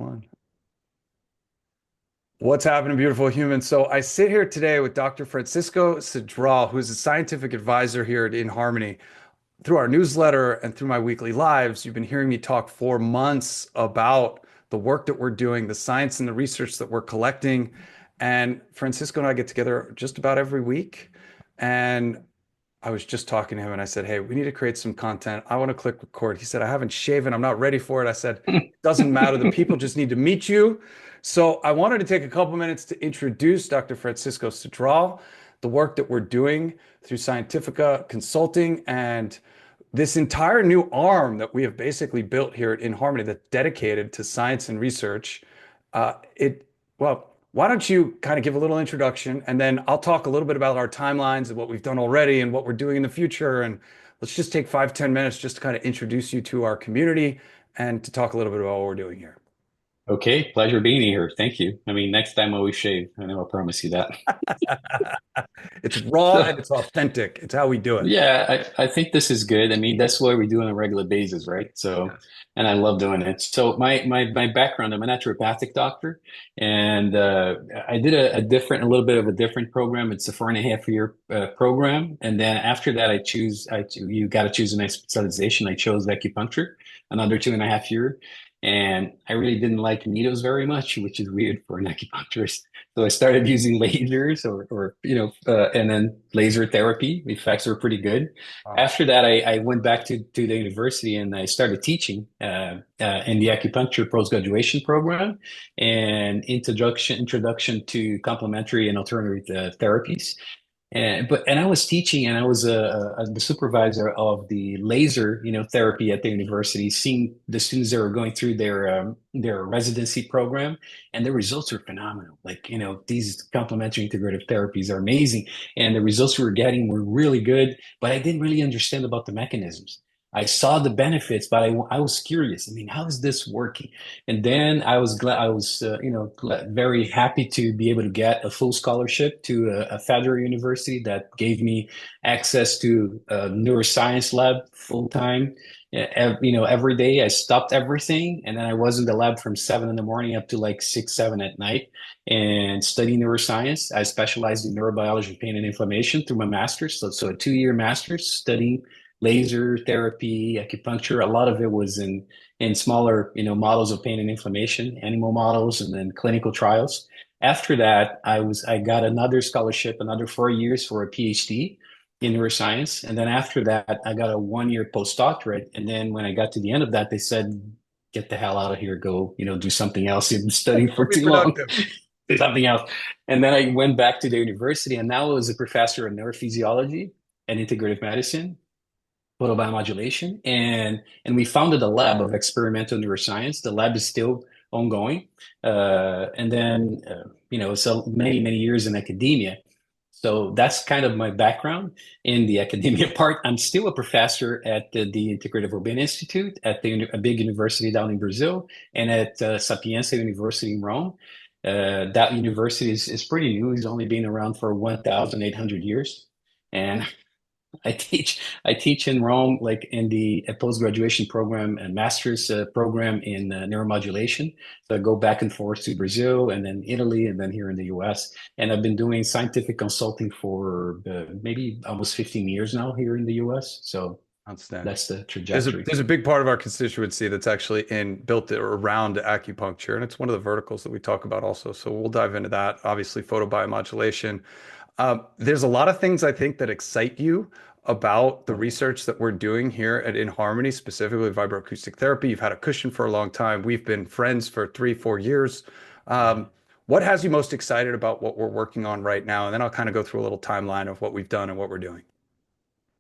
One. What's happening, beautiful humans? So I sit here today with Dr. Francisco Cidral, who's a scientific advisor here at inHarmony. Through our newsletter and through my weekly lives, you've been hearing me talk for months about the work that we're doing, the science and the research that we're collecting. And Francisco and I get together just about every week. And I was just talking to him and I said, "Hey, we need to create some content. I want to click record." He said, "I haven't shaven. I'm not ready for it." I said, "It doesn't matter. The people just need to meet you." So I wanted to take a couple minutes to introduce Dr. Francisco Cidral, the work that we're doing through Scientifica Consulting, and this entire new arm that we have basically built here at inHarmony that's dedicated to science and research. Well, why don't you kind of give a little introduction and then I'll talk a little bit about our timelines and what we've done already and what we're doing in the future. And let's just take 5, 10 minutes just to kind of introduce you to our community and to talk a little bit about what we're doing here. Okay, pleasure being here. Thank you. I mean, next time I will shave. I know, I promise you that. It's raw and So, it's authentic. It's how we do it. yeah, I think this is good. I mean, that's what we do on a regular basis, right? So, Yes. and I love doing it. So, my background, I'm a naturopathic doctor, and I did a little bit of a different program. It's a 4.5 year program, and then after that, you got to choose a nice specialization. I chose acupuncture, another 2.5 year. And I really didn't like needles very much, which is weird for an acupuncturist. So I started using lasers and then laser therapy. The effects were pretty good. Wow. After that, I went back to the university and I started teaching in the acupuncture post-graduation program and introduction to complementary and alternative therapies. And I was teaching, and I was the supervisor of the laser, therapy at the university, seeing the students that were going through their residency program, and the results were phenomenal. Like, these complementary integrative therapies are amazing, and the results we were getting were really good. But I didn't really understand about the mechanisms. I saw the benefits, but I was curious. I mean, how is this working? And then I was glad, very happy to be able to get a full scholarship to a federal university that gave me access to a neuroscience lab full time. Every day I stopped everything, and then I was in the lab from 7 in the morning up to like 6, 7 at night, and studying neuroscience. I specialized in neurobiology, pain, and inflammation through my master's. So a 2 year master's studying laser therapy, acupuncture. A lot of it was in smaller, models of pain and inflammation, animal models, and then clinical trials. After that, I got another scholarship, another 4 years for a PhD in neuroscience. And then after that, I got a 1 year postdoctorate. And then when I got to the end of that, they said, get the hell out of here, go, do something else. You've been studying for Be too long. productive. Do something else. And then I went back to the university, and now I was a professor of neurophysiology and integrative medicine, photobiomodulation, and we founded a lab of experimental neuroscience. The lab is still ongoing, and then so many years in academia. So that's kind of my background in the academia part. I'm still a professor at the Integrative Urban Institute at a big university down in Brazil, and at Sapienza University in Rome. That university is pretty new. It's only been around for 1,800 years. And I teach in Rome, like in the post-graduation program and master's program in neuromodulation. So I go back and forth to Brazil and then Italy and then here in the US. And I've been doing scientific consulting for maybe almost 15 years now here in the US. So Outstanding. that's the There's a trajectory. there's a big part of our constituency that's actually built around acupuncture, and it's one of the verticals that we talk about also. So we'll dive into that. Obviously, photobiomodulation. There's a lot of things I think that excite you about the research that we're doing here at inHarmony, specifically vibroacoustic therapy. You've had a cushion for a long time. We've been friends for 3, 4 years. What has you most excited about what we're working on right now? And then I'll kind of go through a little timeline of what we've done and what we're doing.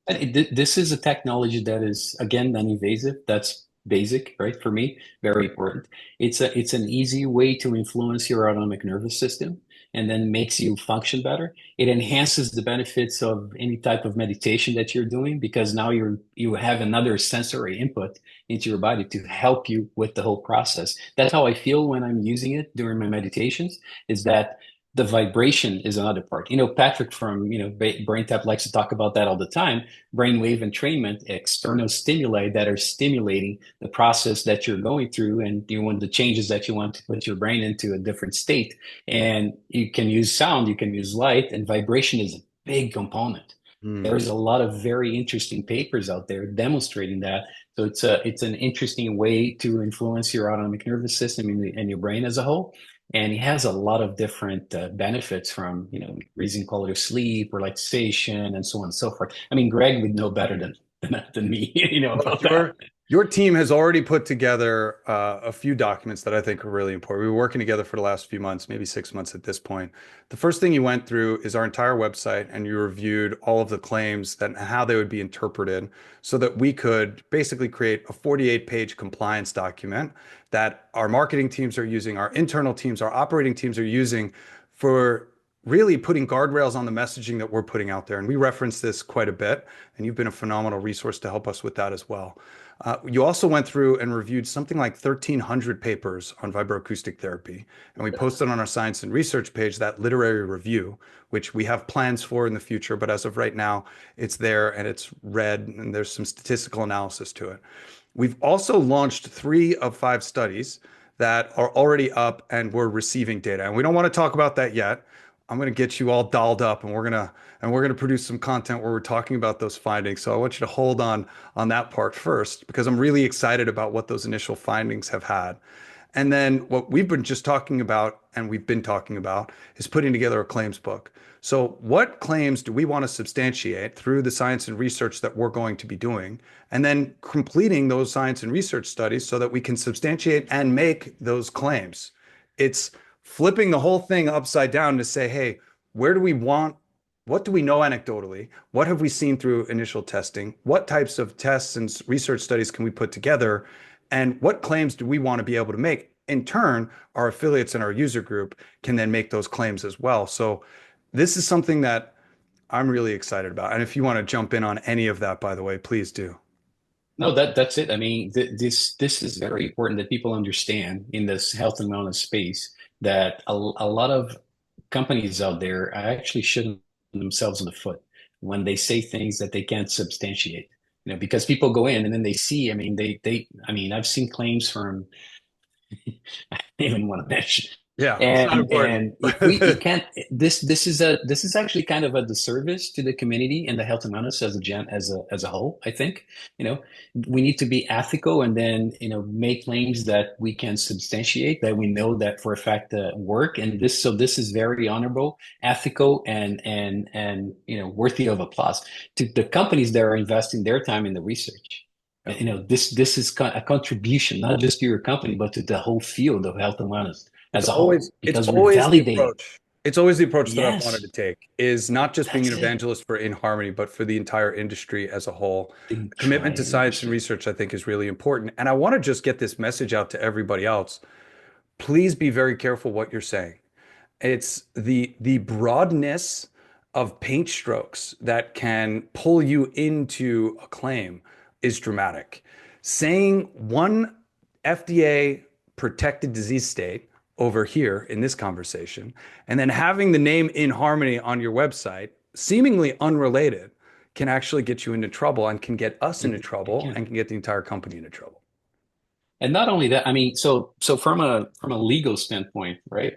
This is a technology that is, again, non-invasive. That's basic, right? For me, very important. It's an easy way to influence your autonomic nervous system and then makes you function better. It enhances the benefits of any type of meditation that you're doing because now you have another sensory input into your body to help you with the whole process. That's how I feel when I'm using it during my meditations, is that the vibration is another part. Patrick from, BrainTap likes to talk about that all the time. Brainwave entrainment, external stimuli that are stimulating the process that you're going through and you want the changes that you want to put your brain into a different state. And you can use sound, you can use light, and vibration is a big component. Hmm. There's a lot of very interesting papers out there demonstrating that. So it's an interesting way to influence your autonomic nervous system and your brain as a whole. And it has a lot of different benefits from, raising quality of sleep, relaxation, and so on and so forth. I mean, Greg would know better than me, Well, about that. your team has already put together a few documents that I think are really important. We were working together for the last few months, maybe 6 months at this point. The first thing you went through is our entire website, and you reviewed all of the claims that and how they would be interpreted, so that we could basically create a 48-page compliance document that our marketing teams are using, our internal teams, our operating teams are using for really putting guardrails on the messaging that we're putting out there. And we reference this quite a bit, and you've been a phenomenal resource to help us with that as well. You also went through and reviewed something like 1,300 papers on vibroacoustic therapy, and we posted on our science and research page that literary review, which we have plans for in the future, but as of right now, it's there and it's read, and there's some statistical analysis to it. We've also launched 3 of 5 studies that are already up and we're receiving data. And we don't want to talk about that yet. I'm going to get you all dolled up, and we're going to produce some content where we're talking about those findings. So I want you to hold on that part first, because I'm really excited about what those initial findings have had. And then what we've been just talking about, and we've been talking about, is putting together a claims book. So what claims do we want to substantiate through the science and research that we're going to be doing, and then completing those science and research studies so that we can substantiate and make those claims. It's flipping the whole thing upside down to say, hey, where do we want, what do we know anecdotally? What have we seen through initial testing? What types of tests and research studies can we put together? And what claims do we want to be able to make? In turn, our affiliates and our user group can then make those claims as well. So this is something that I'm really excited about. And if you want to jump in on any of that, by the way, please do. No, that's it. I mean, this is very important that people understand in this health and wellness space that a lot of companies out there are actually shooting themselves in the foot when they say things that they can't substantiate. Because people go in and then they see, I mean, I mean, I've seen claims from I don't even want to mention. Yeah, it's not important. And if we can't, this is actually kind of a disservice to the community and the health and wellness as a whole. I think we need to be ethical and then make claims that we can substantiate, that we know that for a fact work. And this is very honorable, ethical, and worthy of applause to the companies that are investing their time in the research. Yeah. This is a contribution, not just to your company, but to the whole field of health and wellness It's as a whole, always it's because we're always the validating. approach. It's always the approach that I've wanted to Yes, take, is not just being an that's it. evangelist for inHarmony, but for the entire industry as a whole. The The commitment to entire science and industry. research, I think, is really important. And I want to just get this message out to everybody else. Please be very careful what you're saying. It's the broadness of paint strokes that can pull you into a claim is dramatic. Saying one FDA protected disease state over here in this conversation, and then having the name inHarmony on your website, seemingly unrelated, can actually get you into trouble and can get us into It trouble can. and can get the entire company into trouble. And not only that, I mean, so from a legal standpoint, right?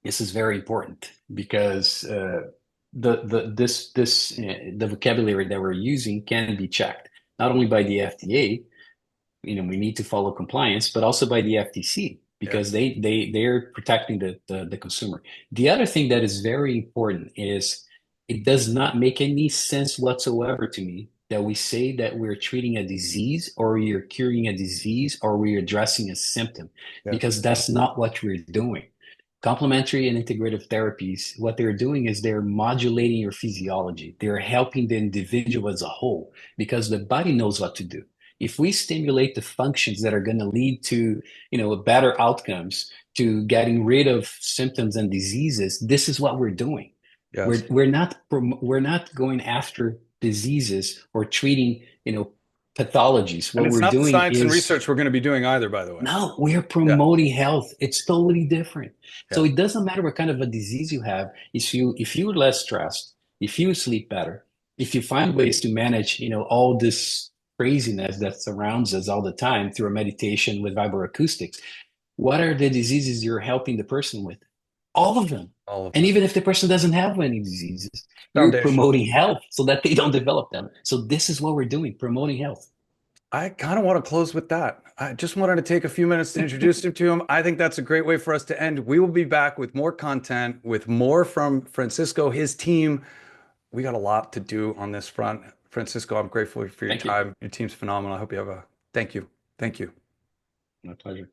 This is very important because the vocabulary that we're using can be checked not only by the FDA. We need to follow compliance, but also by the FTC because Yes. they're protecting the consumer. The other thing that is very important is it does not make any sense whatsoever to me that we say that we're treating a disease or we're curing a disease or we're addressing a symptom Yes. because that's not what we're doing. Complementary and integrative therapies, what they're doing is they're modulating your physiology. They're helping the individual as a whole because the body knows what to do. If we stimulate the functions that are going to lead to, better outcomes, to getting rid of symptoms and diseases, this is what we're doing. Yes. We're not going after diseases or treating, pathologies. And What it's we're not the doing science and is research we're going to be doing either, by the way. no, we're Yeah. promoting health. It's totally different. So Yeah. it doesn't matter what kind of a disease you have. If you're less stressed, if you sleep better, if you find ways to manage, all this craziness that surrounds us all the time through a meditation with vibroacoustics, what are the diseases you're helping the person with? All of them. All of And them. even if the person doesn't have any diseases, you're Foundation. promoting health so that they don't develop them. So this is what we're doing, promoting health. I kind of want to close with that. I just wanted to take a few minutes to introduce him to him. I think that's a great way for us to end. We will be back with more content, with more from Francisco, his team. We got a lot to do on this front. Francisco, I'm grateful for your Thank you. time. Your team's phenomenal. I hope you have a thank you. Thank you. My pleasure.